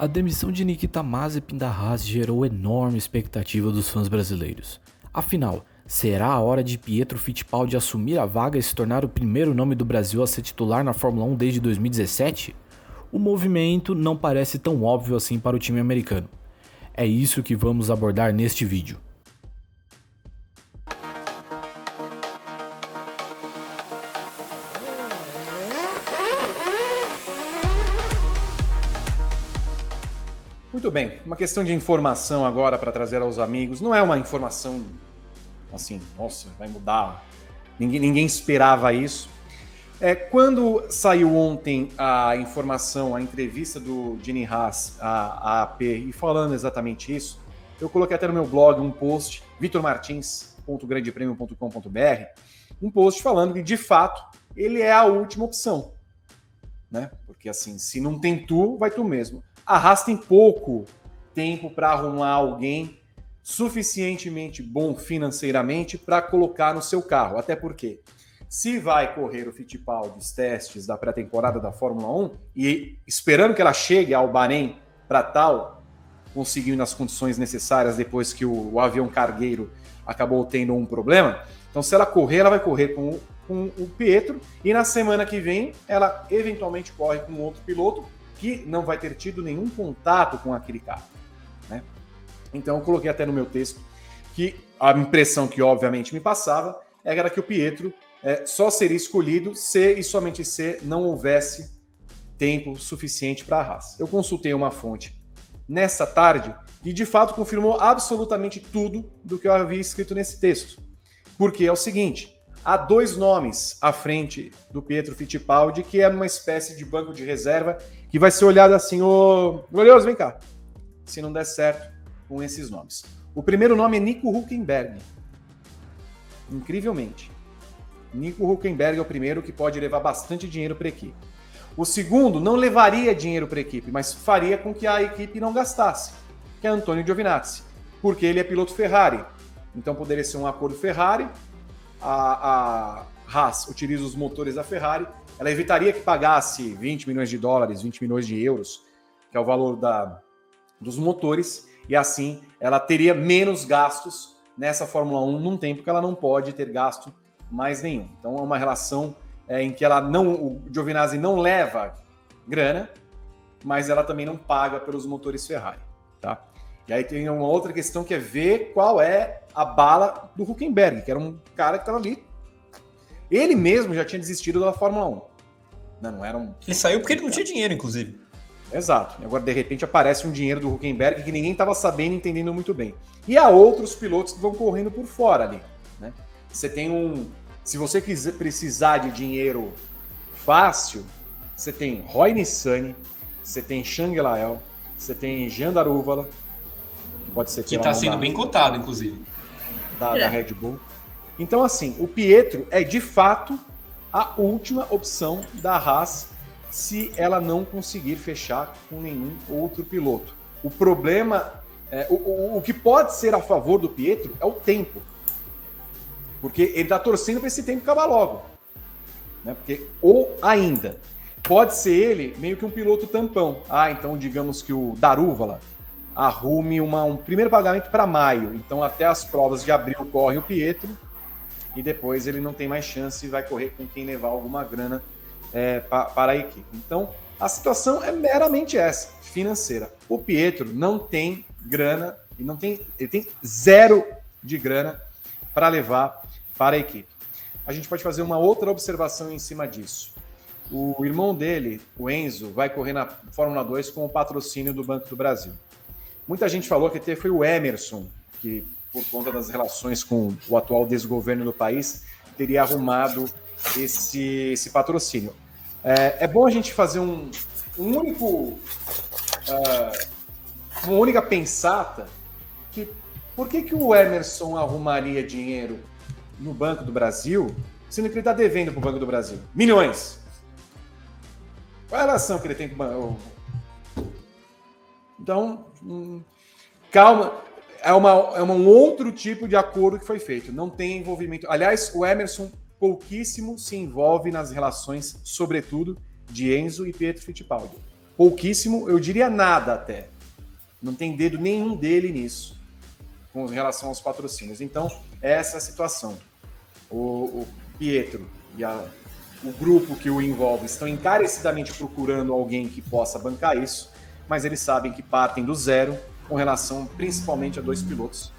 A demissão de Nikita Mazepin da Haas gerou enorme expectativa dos fãs brasileiros. Afinal, será a hora de Pietro Fittipaldi assumir a vaga e se tornar o primeiro nome do Brasil a ser titular na Fórmula 1 desde 2017? O movimento não parece tão óbvio assim para o time americano. É isso que vamos abordar neste vídeo. Muito bem, uma questão de informação agora para trazer aos amigos. Não é uma informação assim, nossa, vai mudar. Ninguém esperava isso. Quando saiu ontem a informação, a entrevista do Gene Haas à AP, e falando exatamente isso, eu coloquei até no meu blog um post, vitormartins.grandepremio.com.br, um post falando que, de fato, ele é a última opção. Né? Porque, assim, se não tem tu, vai tu mesmo. A Haas tem pouco tempo para arrumar alguém suficientemente bom financeiramente para colocar no seu carro. Até porque, se vai correr o Fittipaldi os testes da pré-temporada da Fórmula 1 e esperando que ela chegue ao Bahrein para tal, conseguindo as condições necessárias depois que o avião cargueiro acabou tendo um problema, então se ela correr, ela vai correr com o Pietro e na semana que vem ela eventualmente corre com outro piloto que não vai ter tido nenhum contato com aquele carro. Né? Então eu coloquei até no meu texto que a impressão que obviamente me passava era que o Pietro só seria escolhido se e somente se não houvesse tempo suficiente para a Haas. Eu consultei uma fonte nessa tarde e de fato confirmou absolutamente tudo do que eu havia escrito nesse texto. Porque é o seguinte, há dois nomes à frente do Pietro Fittipaldi que é uma espécie de banco de reserva que vai ser olhado assim, ô glorioso, vem cá, se não der certo com esses nomes. O primeiro nome é Nico Hülkenberg. Incrivelmente. Nico Hülkenberg é o primeiro que pode levar bastante dinheiro para a equipe. O segundo não levaria dinheiro para a equipe, mas faria com que a equipe não gastasse, que é Antonio Giovinazzi, porque ele é piloto Ferrari. Então poderia ser um acordo Ferrari, a Haas utiliza os motores da Ferrari, ela evitaria que pagasse 20 milhões de dólares, 20 milhões de euros, que é o valor dos motores, e assim ela teria menos gastos nessa Fórmula 1 num tempo que ela não pode ter gasto mais nenhum. Então é uma relação em que o Giovinazzi não leva grana, mas ela também não paga pelos motores Ferrari. Tá? E aí tem uma outra questão que é ver qual é a bala do Hülkenberg, que era um cara que estava ali. Ele mesmo já tinha desistido da Fórmula 1. Não era um... Ele saiu porque ele não tinha dinheiro, inclusive. Exato. E agora, de repente, aparece um dinheiro do Hülkenberg que ninguém estava sabendo e entendendo muito bem. E há outros pilotos que vão correndo por fora ali. Né? Você tem se você quiser precisar de dinheiro fácil, você tem Roy Nissany, você tem Shang Lael, você tem Jean Daruvala, que pode ser que está sendo bem cotado, inclusive. Da Red Bull. Então, assim, o Pietro é, de fato, a última opção da Haas se ela não conseguir fechar com nenhum outro piloto. O problema, o que pode ser a favor do Pietro é o tempo. Porque ele está torcendo para esse tempo acabar logo. Né? Ou ainda, pode ser ele meio que um piloto tampão. Então digamos que o Daruvala arrume um primeiro pagamento para maio. Então até as provas de abril corre o Pietro e depois ele não tem mais chance e vai correr com quem levar alguma grana para a equipe. Então a situação é meramente essa, financeira. O Pietro não tem grana, ele tem zero de grana para levar para a equipe. A gente pode fazer uma outra observação em cima disso. O irmão dele, o Enzo, vai correr na Fórmula 2 com o patrocínio do Banco do Brasil. Muita gente falou que até foi o Emerson, que por conta das relações com o atual desgoverno do país, teria arrumado esse patrocínio. É bom a gente fazer uma única pensata que por que o Emerson arrumaria dinheiro no Banco do Brasil, sendo que ele está devendo para o Banco do Brasil? Milhões. Qual é a relação que ele tem com o banco? Então, calma. É um outro tipo de acordo que foi feito. Não tem envolvimento. Aliás, o Emerson pouquíssimo se envolve nas relações, sobretudo, de Enzo e Pietro Fittipaldi. pouquíssimo, eu diria nada até. Não tem dedo nenhum dele nisso, com relação aos patrocínios. Então, essa é a situação. O Pietro e o grupo que o envolve estão encarecidamente procurando alguém que possa bancar isso, mas eles sabem que partem do zero com relação principalmente a 2 pilotos.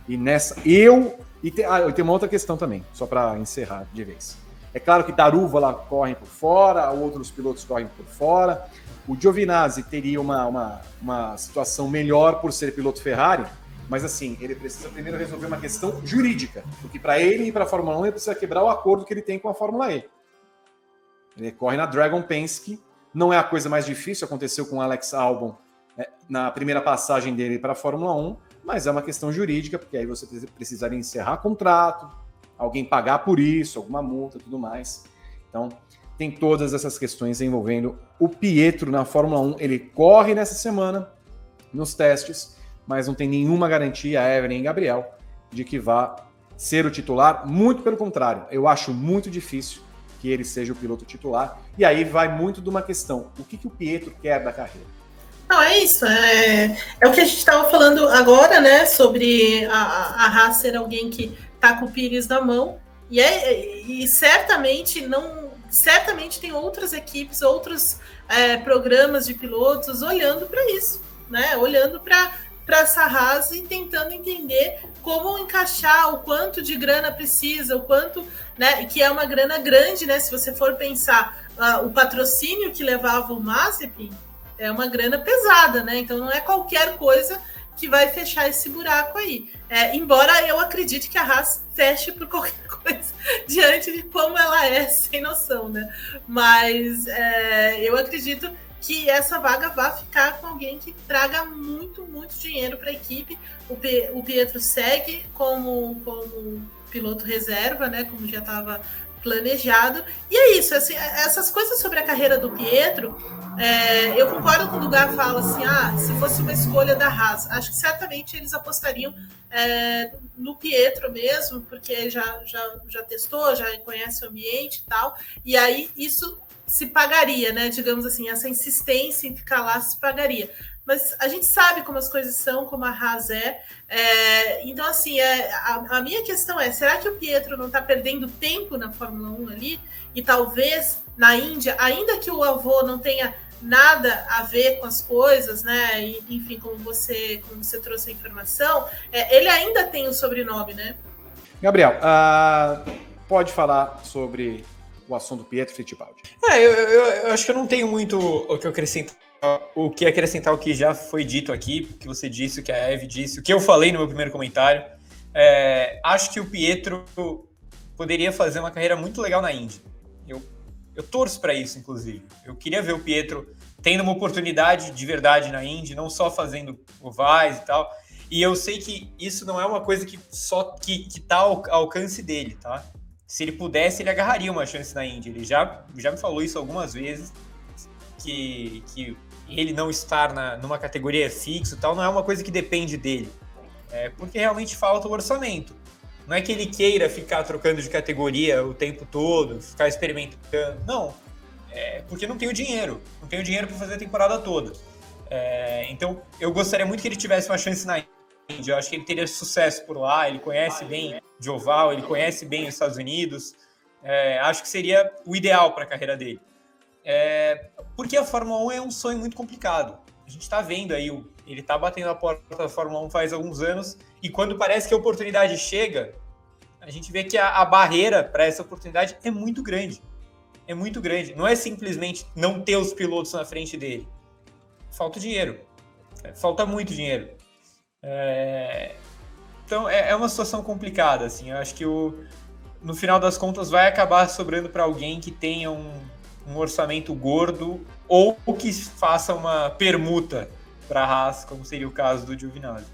E nessa... tem uma outra questão também, só para encerrar de vez. É claro que Daruvala correm por fora, outros pilotos correm por fora. O Giovinazzi teria uma situação melhor por ser piloto Ferrari, mas assim, ele precisa primeiro resolver uma questão jurídica, porque para ele ir para a Fórmula 1 ele precisa quebrar o acordo que ele tem com a Fórmula E. Ele corre na Dragon Penske, não é a coisa mais difícil, aconteceu com o Alex Albon na primeira passagem dele para a Fórmula 1, mas é uma questão jurídica, porque aí você precisaria encerrar contrato, alguém pagar por isso, alguma multa e tudo mais. Então, tem todas essas questões envolvendo o Pietro na Fórmula 1. Ele corre nessa semana, nos testes, mas não tem nenhuma garantia, Evelyn e Gabriel, de que vá ser o titular. Muito pelo contrário, eu acho muito difícil que ele seja o piloto titular. E aí vai muito de uma questão, o que o Pietro quer da carreira? Não, é isso. É o que a gente estava falando agora, né? Sobre a Haas ser alguém que tá com o Pires na mão. E certamente tem outras equipes, outros programas de pilotos olhando para isso, né? Olhando para essa Haas e tentando entender como encaixar, o quanto de grana precisa, o quanto, né? Que é uma grana grande, né? Se você for pensar o patrocínio que levava o Mazepin, é uma grana pesada, né? Então não é qualquer coisa que vai fechar esse buraco aí. Embora eu acredite que a Haas feche por qualquer coisa diante de como ela é, sem noção, né? Mas eu acredito que essa vaga vai ficar com alguém que traga muito, muito dinheiro para a equipe. O Pietro segue como piloto reserva, né? Como já estava planejado. E é isso, assim, essas coisas sobre a carreira do Pietro, eu concordo com o Dugar fala assim, se fosse uma escolha da Haas, acho que certamente eles apostariam no Pietro mesmo, porque já testou, já conhece o ambiente e tal, e aí isso se pagaria, né? Digamos assim, essa insistência em ficar lá se pagaria. Mas a gente sabe como as coisas são, como a Haas então, assim, a minha questão será que o Pietro não está perdendo tempo na Fórmula 1 ali? E talvez na Índia, ainda que o avô não tenha nada a ver com as coisas, né? E, enfim, como você trouxe a informação, ele ainda tem o sobrenome, né? Gabriel, pode falar sobre o assunto Pietro Fittipaldi. Eu acho que eu não tenho muito o que acrescentar o que já foi dito aqui, o que você disse, o que a Eve disse, o que eu falei no meu primeiro comentário. Acho que o Pietro poderia fazer uma carreira muito legal na Indy. Eu torço para isso, inclusive. Eu queria ver o Pietro tendo uma oportunidade de verdade na Indy, não só fazendo ovais e tal. E eu sei que isso não é uma coisa que tá ao alcance dele, tá? Se ele pudesse, ele agarraria uma chance na Indy. Ele já me falou isso algumas vezes, que ele não estar numa categoria fixa e tal, não é uma coisa que depende dele. Porque realmente falta o orçamento. Não é que ele queira ficar trocando de categoria o tempo todo, ficar experimentando. Não. Porque não tem o dinheiro. Não tem o dinheiro para fazer a temporada toda. Então, eu gostaria muito que ele tivesse uma chance na Indy. Eu acho que ele teria sucesso por lá. Ele conhece bem de oval, ele conhece bem os Estados Unidos. Acho que seria o ideal para a carreira dele. Porque a Fórmula 1 é um sonho muito complicado. A gente está vendo aí, ele está batendo a porta da Fórmula 1 faz alguns anos, e quando parece que a oportunidade chega, a gente vê que a barreira para essa oportunidade é muito grande. É muito grande. Não é simplesmente não ter os pilotos na frente dele. Falta dinheiro. Falta muito dinheiro. Então, é uma situação complicada, assim. Eu acho que no final das contas vai acabar sobrando para alguém que tenha um orçamento gordo ou que faça uma permuta para a Haas, como seria o caso do Giovinazzi.